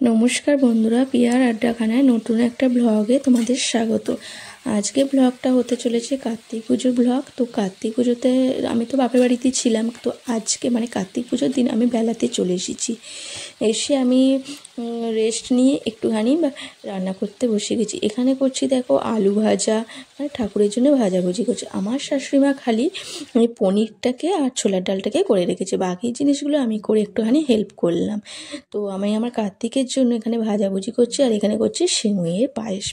নমস্কার বন্ধুরা, পিয়ার আড্ডাখানায় নতুন একটা ব্লগে তোমাদের স্বাগত। আজকে ব্লগটা হতে চলেছে কার্তিক পুজোর ব্লগ। তো কার্তিক পুজোতে আমি তো বাপের বাড়িতেই ছিলাম। তো আজকে কার্তিক পুজোর দিন আমি বেলাতে চলে এসেছি। এসে আমি রেস্ট নিয়ে একটুখানি রান্না করতে বসে গেছি। এখানে করছি দেখো আলু ভাজা, ঠাকুরের জন্য ভাজাভুজি করছি। আমার শাশুড়িমা খালি পনিরটাকে আর ছোলার ডালটাকে করে রেখেছে, বাকি জিনিসগুলো আমি করে একটুখানি হেল্প করলাম। তো আমি আমার কার্তিকের জন্য এখানে ভাজাভুজি করছি আর এখানে করছি সিমুইয়ের পায়েস।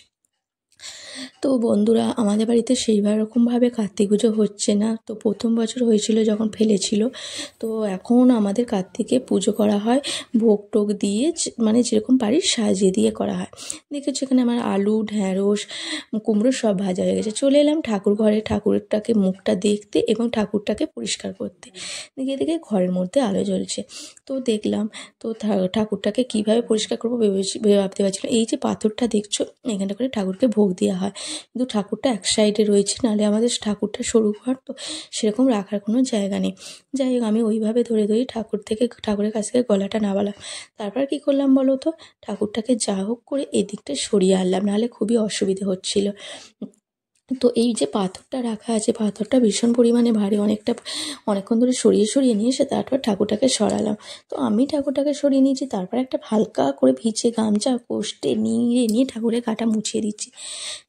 তো বন্ধুরা, আমাদের বাড়িতে সেইভাবে রকমভাবে কার্তিক পুজো হচ্ছে না। তো প্রথম বছর হয়েছিল যখন ফেলেছিল। তো এখন আমাদের কার্তিকে পুজো করা হয় ভোগ টোগ দিয়ে, যেরকম পারি সাজিয়ে দিয়ে করা হয়। দেখেছি এখানে আমার আলু, ঢ্যাঁড়স, কুমড়ো সব ভাজা হয়ে গেছে। চলে এলাম ঠাকুর ঘরে ঠাকুরটাকে মুখটা দেখতে এবং ঠাকুরটাকে পরিষ্কার করতে। দেখে দেখে ঘরের মধ্যে আলো জ্বলছে। তো দেখলাম তো ঠাকুরটাকে কীভাবে পরিষ্কার করবো ভাবতে পারছিলাম। এই যে পাথরটা দেখছো, এখানটা করে ঠাকুরকে ভোগ দেওয়া হয়, কিন্তু ঠাকুরটা এক সাইডে রয়েছে, নাহলে আমাদের ঠাকুরটা সরু ঘর, তো সেরকম রাখার কোনো জায়গা নেই। যাই হোক, আমি ওইভাবে ধরে ধরে ঠাকুরের কাছ থেকে গলাটা নামালাম। তারপর কী করলাম বলো তো, ঠাকুরটাকে যা হোক করে এদিকটা সরিয়ে আনলাম, নাহলে খুবই অসুবিধে হচ্ছিল। তো এই যে পাথরটা রাখা আছে, পাথরটা ভীষণ পরিমাণে ভারী, অনেকক্ষণ ধরে সরিয়ে সরিয়ে নিয়ে এসে তারপর ঠাকুরটাকে সরালাম। তো আমি ঠাকুরটাকে সরিয়ে নিয়েছি, তারপর একটা হালকা করে ভিজে গামছা কষ্টে নিয়ে ঠাকুরের গাটা মুছিয়ে দিচ্ছি।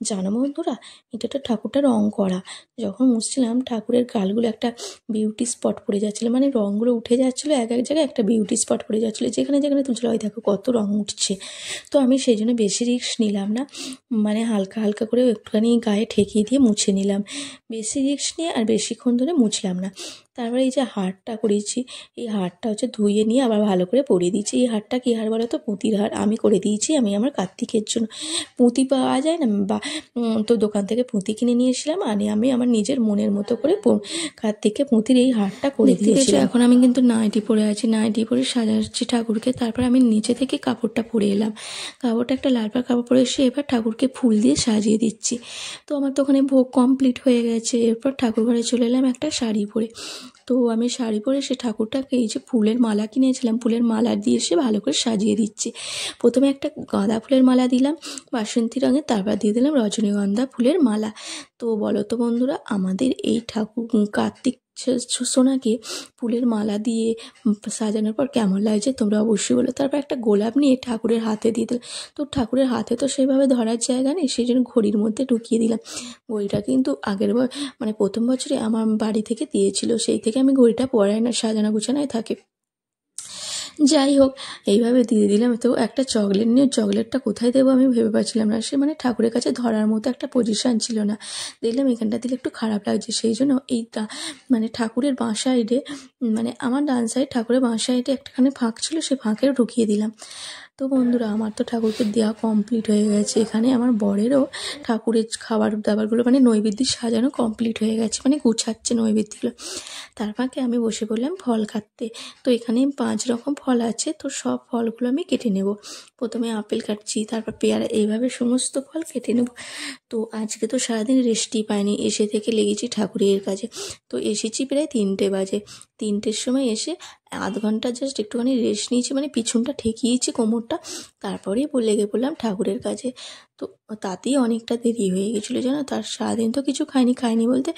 জানো বন্ধুরা, এটা তো ঠাকুরটা রং করা। যখন মুছছিলাম ঠাকুরের গালগুলো একটা বিউটি স্পট পড়ে যাচ্ছিলো, রঙগুলো উঠে যাচ্ছিলো, এক এক জায়গায় একটা বিউটি স্পট পড়ে যাচ্ছিলো, যেখানে যেখানে তুলছিল ওই দেখো কত রং উঠছে। তো আমি সেই জন্য বেশি রিস্ক নিলাম না, হালকা হালকা করে একটুখানি গায়ে ঠেকিয়ে দিয়ে মুছে নিলাম। বেশি রিস্ক নিয়ে আর বেশিক্ষণ ধরে মুছলাম না। তারপরে এই যে হারটা করেছি, এই হারটা হচ্ছে ধুয়ে নিয়ে আবার ভালো করে পরিয়ে দিয়েছি। এই হারটা কী হার বলো তো, পুঁতির হার আমি করে দিয়েছি। আমি আমার কার্তিকের জন্য পুঁতি পাওয়া যায় না, তো দোকান থেকে পুঁতি কিনে নিয়ে এসেছিলাম, আর আমি আমার নিজের মনের মতো করে কার্তিককে পুঁতির এই হারটা করে দিয়েছিলাম। এখন আমি কিন্তু নাইটি পরে আছি, নাইটি পরে সাজাচ্ছি ঠাকুরকে। তারপর আমি নিচে থেকে কাপড়টা পরে এলাম, কাপড়টা একটা লাল পাড় কাপড় পরে এসে এবার ঠাকুরকে ফুল দিয়ে সাজিয়ে দিচ্ছি। তো আমার তো ওখানে ভোগ কমপ্লিট হয়ে গেছে। এরপর ঠাকুর ঘরে চলে এলাম একটা শাড়ি পরে। তো আমি শাড়ি পরে সে ঠাকুরটাকে এই যে ফুলের মালা কিনেছিলাম, ফুলের মালা দিয়ে এসে ভালো করে সাজিয়ে দিচ্ছি। প্রথমে একটা গাঁদা ফুলের মালা দিলাম বাসন্তী রঙের, তারপর দিয়ে দিলাম রজনীগন্ধা ফুলের মালা। তো বলো তো বন্ধুরা, আমাদের এই ঠাকুর কার্তিক সোনাকে ফুলের মালা দিয়ে সাজানোর পর কেমন লাগছে তোমরা অবশ্যই বলো। তারপর একটা গোলাপ নিয়ে ঠাকুরের হাতে দিয়ে দিলাম। তো ঠাকুরের হাতে তো সেভাবে ধরার জায়গা নেই, সেই জন্য ঘড়ির মধ্যে ঢুকিয়ে দিলাম। ঘড়িটা কিন্তু প্রথম বছরে আমার বাড়ি থেকে দিয়েছিল, সেই থেকে আমি ঘড়িটা পরাই না, সাজানো গুছানোই থাকে। যাই হোক, এইভাবে দিয়ে দিলাম। তো একটা চকলেট নিয়ে, চকলেটটা কোথায় দেবো আমি ভেবে পাচ্ছিলাম না। সে ঠাকুরের কাছে ধরার মতো একটা পজিশান ছিল না। দেখলাম এখানটা দিলে একটু খারাপ লাগছে, সেই জন্য এইটা ঠাকুরের বাঁ সাইডে, আমার ডান সাইড, ঠাকুরের বাঁ সাইডে একটাখানি ফাঁক ছিল, সেই ফাঁকেও ঢুকিয়ে দিলাম। তো বন্ধুরা, আমার তো ঠাকুরকে দেওয়া কমপ্লিট হয়ে গেছে। এখানে আমার বরেরও ঠাকুরের খাবার দাবারগুলো নৈবেদ্য সাজানো কমপ্লিট হয়ে গেছে, গুছাচ্ছে নৈবেদ্যগুলো। তার ফাঁকে আমি বসে পড়লাম ফল কাটতে। তো এখানে 5 রকম ফল আছে, তো সব ফলগুলো আমি কেটে নেব। প্রথমে আপেল কাটছি, তারপর পেয়ারা, এইভাবে সমস্ত ফল কেটে নেব। তো আজকে তো সারাদিন রেস্টই পাইনি, এসে থেকে লেগেছি ঠাকুরের কাছে। তো এসেছি প্রায় 3টে বাজে। 3টের সময় এসে আধ ঘন্টা জাস্ট একটুখানি রেস্ট নিয়েছি, পিছনটা ঠেকিয়েছি কোমরটা, তারপরেই লেগে পড়লাম ঠাকুরের কাছে। তো তাতেই অনেকটা দেরি হয়ে গেছিলো জানো। তার সারাদিন তো কিছু খাইনি বলতে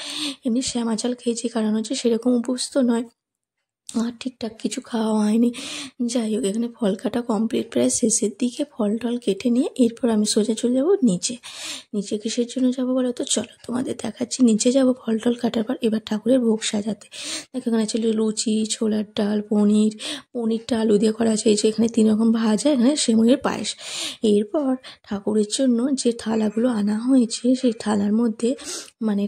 এমনি শ্যামা চাল খেয়েছি, কারণ হচ্ছে সেরকম উপোস তো নয়, আর ঠিকঠাক কিছু খাওয়া হয়নি। যাই হোক, এখানে ফল কাটা কমপ্লিট, প্রায় শেষের দিকে ফল টল কেটে নিয়ে এরপর আমি সোজা চলে যাবো নিচে। নিচে কিসের জন্য যাবো বলো তো, চলো তোমাদের দেখাচ্ছি। নিচে যাবো ফল টল কাটার পর এবার ঠাকুরের ভোগ সাজাতে। দেখো এখানে ছিল লুচি, ছোলার ডাল, পনিরটা আলু দিয়ে করা আছে। এই যে এখানে 3 রকম ভাজা, এখানে সিমুইয়ের পায়েস। এরপর ঠাকুরের জন্য যে থালাগুলো আনা হয়েছে, সেই থালার মধ্যে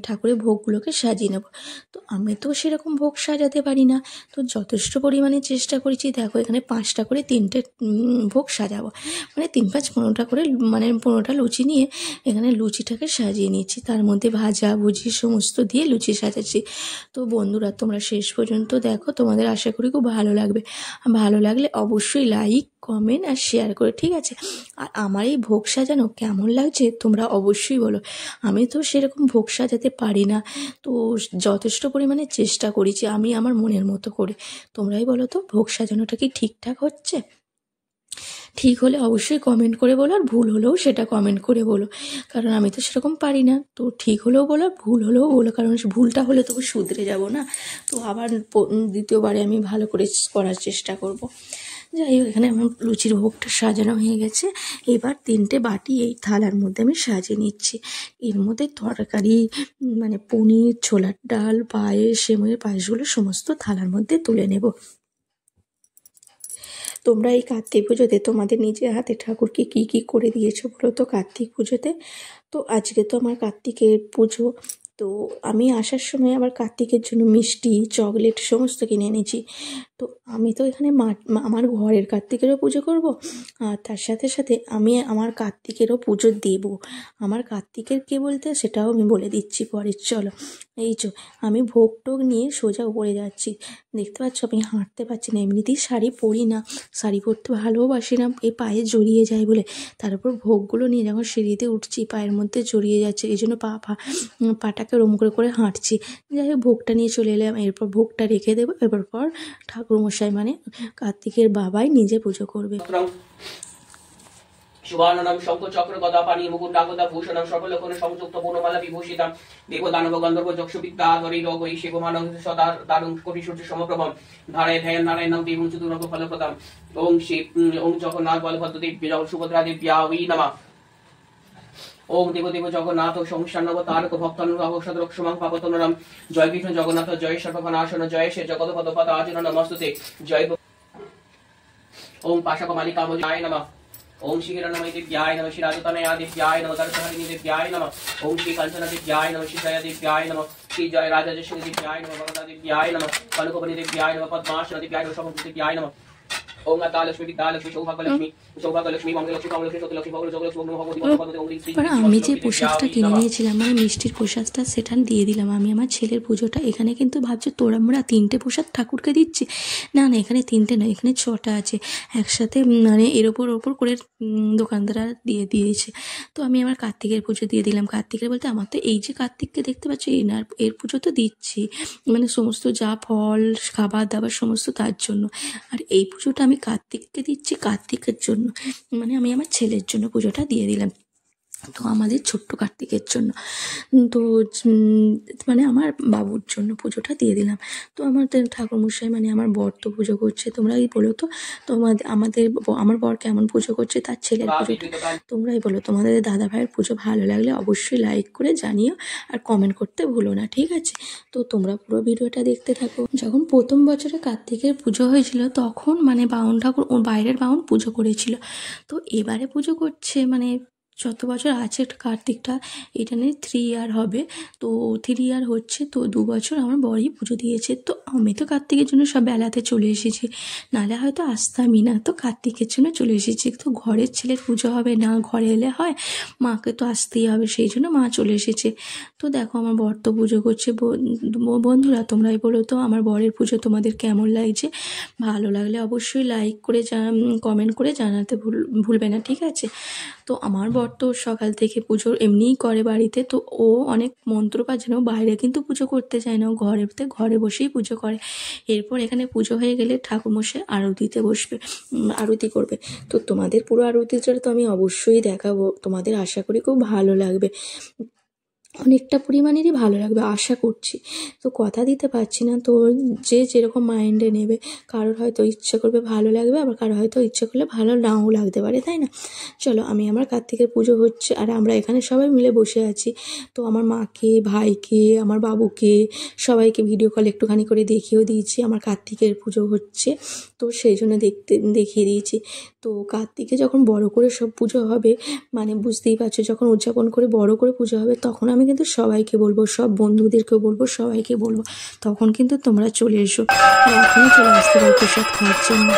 ঠাকুরের ভোগগুলোকে সাজিয়ে নেব। তো আমি তো সেরকম ভোগ সাজাতে পারি না, তো যথেষ্ট পরিমাণে চেষ্টা করেছি। দেখো এখানে 5টা করে 3টে ভোগ সাজাবো, 3 5 15টা করে 15টা লুচি নিয়ে এখানে লুচিটাকে সাজিয়ে নিচ্ছি। তার মধ্যে ভাজা ভুজি সমস্ত দিয়ে লুচি সাজাচ্ছি। তো বন্ধুরা, তোমরা শেষ পর্যন্ত দেখো, তোমাদের আশা করি খুব ভালো লাগবে। ভালো লাগলে অবশ্যই লাইক, কমেন্ট আর শেয়ার করে, ঠিক আছে? আর আমার এই ভোগ সাজানো কেমন লাগছে তোমরা অবশ্যই বলো। আমি তো সেরকম ভোগ সাজাতে পারি না, তো যথেষ্ট পরিমাণে চেষ্টা করেছি আমি আমার মনের মতো করে। তোমরাই বলো তো, ভোগ সাজানোটা কি ঠিকঠাক হচ্ছে? ঠিক হলে অবশ্যই কমেন্ট করে বলো, আর ভুল হলেও সেটা কমেন্ট করে বলো, কারণ আমি তো সেরকম পারি না। তো ঠিক হলেও বলো, ভুল হলেও বলো, কারণ ভুলটা হলে তবু শুধরে যাব না। তো আবার দ্বিতীয়বারে আমি ভালো করে করার চেষ্টা করব। যাই হোক, এখানে আমার লুচির ভোগটা সাজানো হয়ে গেছে। এবার 3টে বাটি এই থালার মধ্যে আমি সাজিয়ে নিচ্ছি। এর মধ্যে তরকারি মানে পনির, ছোলার ডাল, পায়েস, সেমাইয়ের পায়েসগুলো সমস্ত থালার মধ্যে তুলে নেব। তোমরা এই কার্তিক পুজোতে তোমাদের নিজের হাতে ঠাকুরকে কী কী করে দিয়েছো বলো তো কার্তিক পুজোতে? তো আজকে তো আমার কার্তিকের পুজো, তো আমি আসার সময় আবার কার্তিকের জন্য মিষ্টি, চকলেট সমস্ত কিনে এনেছি। তো আমি তো এখানে আমার ঘরের কার্তিকেরও পুজো করব, আর তার সাথে সাথে আমি আমার কার্তিকেরও পুজো দেব। আমার কার্তিকের কে বলতে সেটাও আমি বলে দিচ্ছি পরে। চলো, এই যে আমি ভোগ টোগ নিয়ে সোজা উপরে যাচ্ছি। দেখতে পাচ্ছ আমি হাঁটতে পারছি না, এমনিতেই শাড়ি পরি না, শাড়ি পরতে ভালোবাসি না, এই পায়ে জড়িয়ে যায় বলে। তার উপর ভোগগুলো নিয়ে যখন সিঁড়িতে উঠছি পায়ের মধ্যে জড়িয়ে যাচ্ছে, এই জন্য পাটাকে ওরম করে করে হাঁটছি। যাই হোক, ভোগটা নিয়ে চলে এলাম। এরপর ভোগটা রেখে দেবো। এরপর ঠাকুরমশাই মানে কার্তিকের বাবাই নিজে পুজো করবে। শুভাননম শঙ্খ চক্র গদা পানি মুকুন্দাগদা ভূষণম সর্বলোকনে সংযুক্ত বনমালা বিভূষিতাম দেব দানব গন্ধর্ব যক্ষ বিদ্যা ধরি রোগ শিব মানব সদা দারুণ কোটি সূর্য সমপ্রভম ধারে ধ্যান নারায়ণম দেবং চতুর্নব ফলপ্রদাম ওং শিব ওং জগন্নাথ বলভদ্র দেবী সুভদ্রা দেব্যা ওই নমঃ ওম দেব দেব জগন্নাথ সংসান্নব তারক ভক্তানুরাগ সদরক সমাং পাপতনরাম জয় কৃষ্ণ জগন্নাথ জয় সর্বঘনাশন জয় শ্রী জগৎপদ আজীর্ণ নমস্তুতে জয় ওম পাশকমালিকা জয় নমঃ ओम श्री हिरण्मयी दिव्याय नमः श्री राजतनया दिव्याय नमः दर्शहरिणी दिव्याय नमः ओम श्री कंचन दिव्याय नमः श्री जया दिव्याय नमः श्री जय राजयशि दिव्याय नमः वरदा दिव्याय नमः कनकवनी दिव्याय नमः पद्मासन दिव्याय नमः शोभा दिव्याय नमः ओम अतालक्ष्मी विद्यालक्ष्मी सौभाग्यलक्ष्मी मंगलक्ष्मी कामलक्ष्मी सत्यलक्ष्मी भगलक्ष्मी भगवती এবার আমি যে পোশাকটা কিনে নিয়েছিলাম মানে মিষ্টির পোশাকটা, সেটা দিয়ে দিলাম আমি আমার ছেলের পুজোটা। এখানে কিন্তু ভাবছো তোরা 3টে পোশাক ঠাকুরকে দিচ্ছি, না না, এখানে 3টে নয়, এখানে 6টা আছে একসাথে, মানে এর ওপর করে দোকানদাররা দিয়ে দিয়েছে। তো আমি আমার কার্তিকের পুজো দিয়ে দিলাম। কার্তিকের বলতে আমার তো এই যে কার্তিককে দেখতে পাচ্ছ এর পুজো তো দিচ্ছি, মানে সমস্ত যা ফল খাবার দাবার সমস্ত তার জন্য। আর এই পুজোটা আমি কার্তিককে দিচ্ছি কার্তিকের জন্য, মানে আমি আমার ছেলের জন্য পুজোটা দিয়ে দিলাম। তো আমাদের ছোট্ট কার্তিকের জন্য, তো মানে আমার বাবুর জন্য পুজোটা দিয়ে দিলাম। তো আমাদের ঠাকুরমশাই মানে আমার বর তো পুজো করছে। তোমরাই বলো তো আমার বর কেমন পুজো করছে তার ছেলের পুজোটা, তোমরাই বলো। তোমাদের দাদা ভাইয়ের পুজো ভালো লাগলে অবশ্যই লাইক করে জানিও, আর কমেন্ট করতে ভুলো না, ঠিক আছে? তো তোমরা পুরো ভিডিওটা দেখতে থাকো। যখন প্রথম বছরে কার্তিকের পুজো হয়েছিল তখন মানে বাউন ঠাকুর বাইরের বাউন পুজো করেছিল। তো এবারে পুজো করছে মানে যত বছর আছে কার্তিকটা, এটা নিয়ে 3 ইয়ার হবে। তো 3 ইয়ার হচ্ছে, তো 2 বছর আমার বড়ই পুজো দিয়েছে। তো আমি তো কার্তিকের জন্য সব বেলাতে চলে এসেছি, নাহলে হয়তো আসতামই না। তো কার্তিকের জন্য চলে এসেছি। তো ঘরের ছেলের পুজো হবে না, ঘরে এলে হয়, মাকে তো আসতেই হবে, সেই জন্য মা চলে এসেছে। তো দেখো আমার বর তো পুজো করছে। বন্ধুরা তোমরাই বলো তো আমার বরের পুজো তোমাদের কেমন লাগছে? ভালো লাগলে অবশ্যই লাইক করে কমেন্ট করে জানাতে ভুলবে না, ঠিক আছে? তো আমার বর তো সকাল থেকে পুজো এমনিই করে বাড়িতে, তো ও অনেক মন্ত্র বাজানো, বাইরে কিন্তু পুজো করতে যায় না, ও ঘরে বসেই পুজো করে। এরপর এখানে পুজো হয়ে গেলে ঠাকুরমশাই আরতিতে বসবে, আরতি করবে। তো তোমাদের পুরো আরতিটা তো আমি অবশ্যই দেখাবো, তোমাদের আশা করি খুব ভালো লাগবে, অনেকটা পরিমাণেরই ভালো লাগবে আশা করছি। তো কথা দিতে পারছি না, তো যে যেরকম মাইন্ডে নেবে, কারোর হয়তো ইচ্ছা করবে ভালো লাগবে, আবার কারোর হয়তো ইচ্ছা করলে ভালো নাও লাগতে পারে, তাই না? চলো, আমি আমার কার্তিকের পুজো হচ্ছে আর আমরা এখানে সবাই মিলে বসে আছি। তো আমার মাকে, ভাইকে, আমার বাবুকে সবাইকে ভিডিও কল একটুখানি করে দেখিয়েও দিয়েছি আমার কার্তিকের পুজো হচ্ছে, তো সেই জন্য দেখিয়ে দিয়েছি। তো কার্তিকে যখন বড় করে সব পুজো হবে, মানে বুঝতেই পারছো, যখন উদযাপন করে বড় করে পুজো হবে তখন আমি কিন্তু সবাইকে বলবো, সব বন্ধুদেরকেও বলবো, সবাইকে বলবো, তখন কিন্তু তোমরা চলে এসো, আর এখনই চলে আসতে পারো প্রসাদ খাওয়ার জন্য।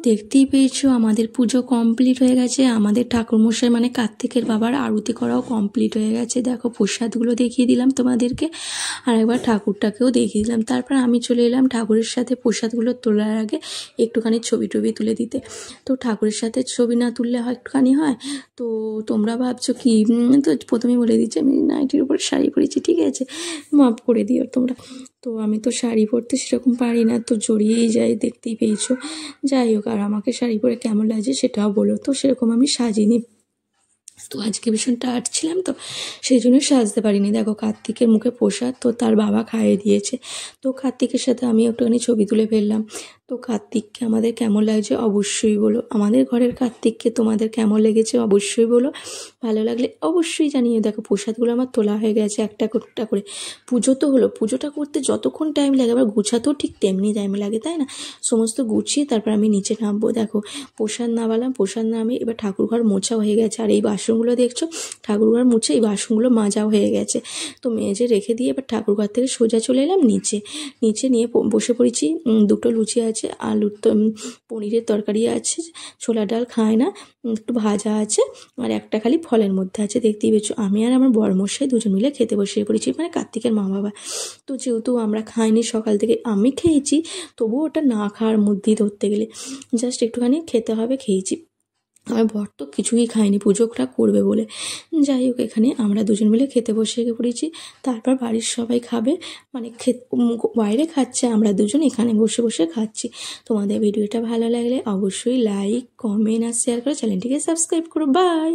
দেখতেই পেয়েছো আমাদের পুজো কমপ্লিট হয়ে গেছে। আমাদের ঠাকুরমশাই মানে কার্তিকের বাবার আরতি করাও কমপ্লিট হয়ে গেছে। দেখো প্রসাদগুলো দেখিয়ে দিলাম তোমাদেরকে, আর একবার ঠাকুরটাকেও দেখিয়ে দিলাম। তারপর আমি চলে এলাম ঠাকুরের সাথে প্রসাদগুলো তোলার আগে একটুখানি ছবি টবি তুলে দিতে। তো ঠাকুরের সাথে ছবি না তুললে হয় একটুখানি হয়। তো তোমরা ভাবছো কি, তো প্রথমেই বলে দিচ্ছি আমি নাইটির উপর শাড়ি পরেছি, ঠিক আছে, মাফ করে দিও তোমরা। তো আমি তো শাড়ি পরতে সেরকম পারি না, তো জড়িয়েই যাই, দেখতেই পেয়েছো। যাই হোক, আর আমাকে শাড়ি পরে কেমন লাগছে সেটাও বলো। তো সেরকম আমি সাজিনি, তো আজকে ভীষণ টায়ার্ড ছিলাম, তো সেই জন্য সাজতে পারিনি। দেখো কার্তিকের মুখে প্রসাদ তো তার বাবা খাইয়ে দিয়েছে। তো কার্তিকের সাথে আমি একটুখানি ছবি তুলে ফেললাম। তো কার্তিককে আমাদের কেমন লাগছে অবশ্যই বলো, আমাদের ঘরের কার্তিককে তোমাদের কেমন লেগেছে অবশ্যই বলো। ভালো লাগলে অবশ্যই জানিয়ে। দেখো প্রসাদগুলো আমার তোলা হয়ে গেছে একটা একটা করে। পুজো তো হলো, পুজোটা করতে যতক্ষণ টাইম লাগে আবার গুছাতেও ঠিক তেমনি টাইম লাগে, তাই না? সমস্ত গুছিয়ে তারপর আমি নিচে নামবো। দেখো প্রসাদ নামালাম, প্রসাদ নামে এবার ঠাকুরঘর মোছা হয়ে গেছে। আর এই বাসনগুলো দেখছো ঠাকুরঘর মুছে এই বাসনগুলো মাজাও হয়ে গেছে। তো মেজে রেখে দিয়ে এবার ঠাকুরঘর থেকে সোজা চলে এলাম নিচে। নিচে নিয়ে বসে পড়েছি। দুটো লুচি আছে, আলুর পনিরের তরকারি আছে, ছোলা ডাল খায় না, একটু ভাজা আছে, আর একটা খালি ফলের মধ্যে আছে। দেখতেই পেয়েছো আমি আর আমার বড়মশাই দুজন মিলে খেতে বসে পড়েছি, মানে কার্তিকের মা বাবা। তো যেহেতু আমরা খাইনি সকাল থেকে, আমি খেয়েছি, তবুও ওটা না খাওয়ার মধ্যেই ধরতে গেলে জাস্ট একটুখানি খেতে হবে, খেয়েছি। আমার বর তো কিছুই খায়নি পুজোটা করবে বলে। যাই হোক, এখানে আমরা দুজন মিলে খেতে বসে পড়েছি। তারপর বাড়ির সবাই খাবে, মানে বাইরে খাচ্ছে, আমরা দুজন এখানে বসে বসে খাচ্ছি। তোমাদের ভিডিওটা ভালো লাগলে অবশ্যই লাইক, কমেন্ট আর শেয়ার করে চ্যানেলটিকে সাবস্ক্রাইব করো। বাই।